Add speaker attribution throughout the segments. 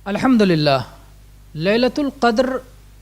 Speaker 1: الحمدللہ، لیلۃ القدر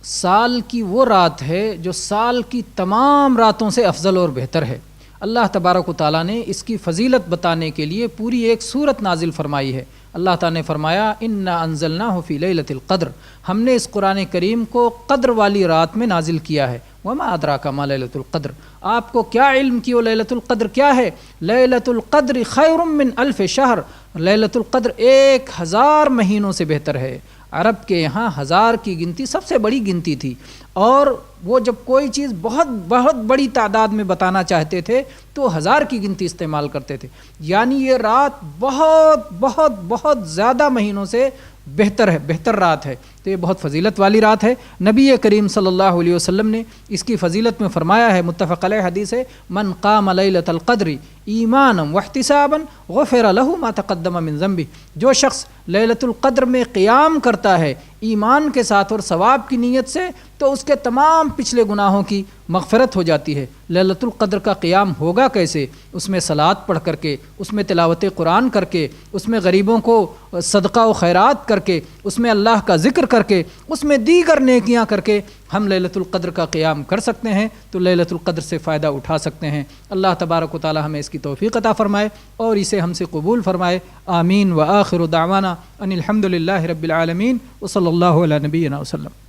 Speaker 1: سال کی وہ رات ہے جو سال کی تمام راتوں سے افضل اور بہتر ہے۔ اللہ تبارک و تعالیٰ نے اس کی فضیلت بتانے کے لیے پوری ایک سورت نازل فرمائی ہے۔ اللہ تعالیٰ نے فرمایا انا انزلناہ فی لیلۃ القدر، ہم نے اس قرآن کریم کو قدر والی رات میں نازل کیا ہے۔ وما ادراک ما لیلۃ القدر، آپ کو کیا علم کہ وہ لیلۃ القدر کیا ہے؟ لیلۃ القدر خیر من الف شہر، لیلۃ القدر 1000 مہینوں سے بہتر ہے۔ عرب کے یہاں 1000 کی گنتی سب سے بڑی گنتی تھی، اور وہ جب کوئی چیز بہت بہت بڑی تعداد میں بتانا چاہتے تھے تو 1000 کی گنتی استعمال کرتے تھے، یعنی یہ رات بہت بہت بہت زیادہ مہینوں سے بہتر ہے، بہتر رات ہے، تو یہ بہت فضیلت والی رات ہے۔ نبی کریم صلی اللہ علیہ وسلم نے اس کی فضیلت میں فرمایا ہے، متفق علیہ حدیث ہے، من قام لیلۃ القدر ایمانا واحتسابا غفر له ما تقدم من ذنبہ، جو شخص لیلۃ القدر میں قیام کرتا ہے ایمان کے ساتھ اور ثواب کی نیت سے، تو اس کے تمام پچھلے گناہوں کی مغفرت ہو جاتی ہے۔ لیلۃ القدر کا قیام ہوگا کیسے؟ اس میں صلوات پڑھ کر کے، اس میں تلاوت قرآن کر کے، اس میں غریبوں کو صدقہ و خیرات کر کے، اس میں اللہ کا ذکر کر کے، اس میں دیگر نیکیاں کر کے ہم لیلۃ القدر کا قیام کر سکتے ہیں، تو لیلۃ القدر سے فائدہ اٹھا سکتے ہیں۔ اللہ تبارک و تعالی ہمیں اس کی توفیق عطا فرمائے اور اسے ہم سے قبول فرمائے۔ آمین۔ وآخر دعوانا ان الحمد للہ رب العالمین، وصلی اللہ علی نبینا وسلم۔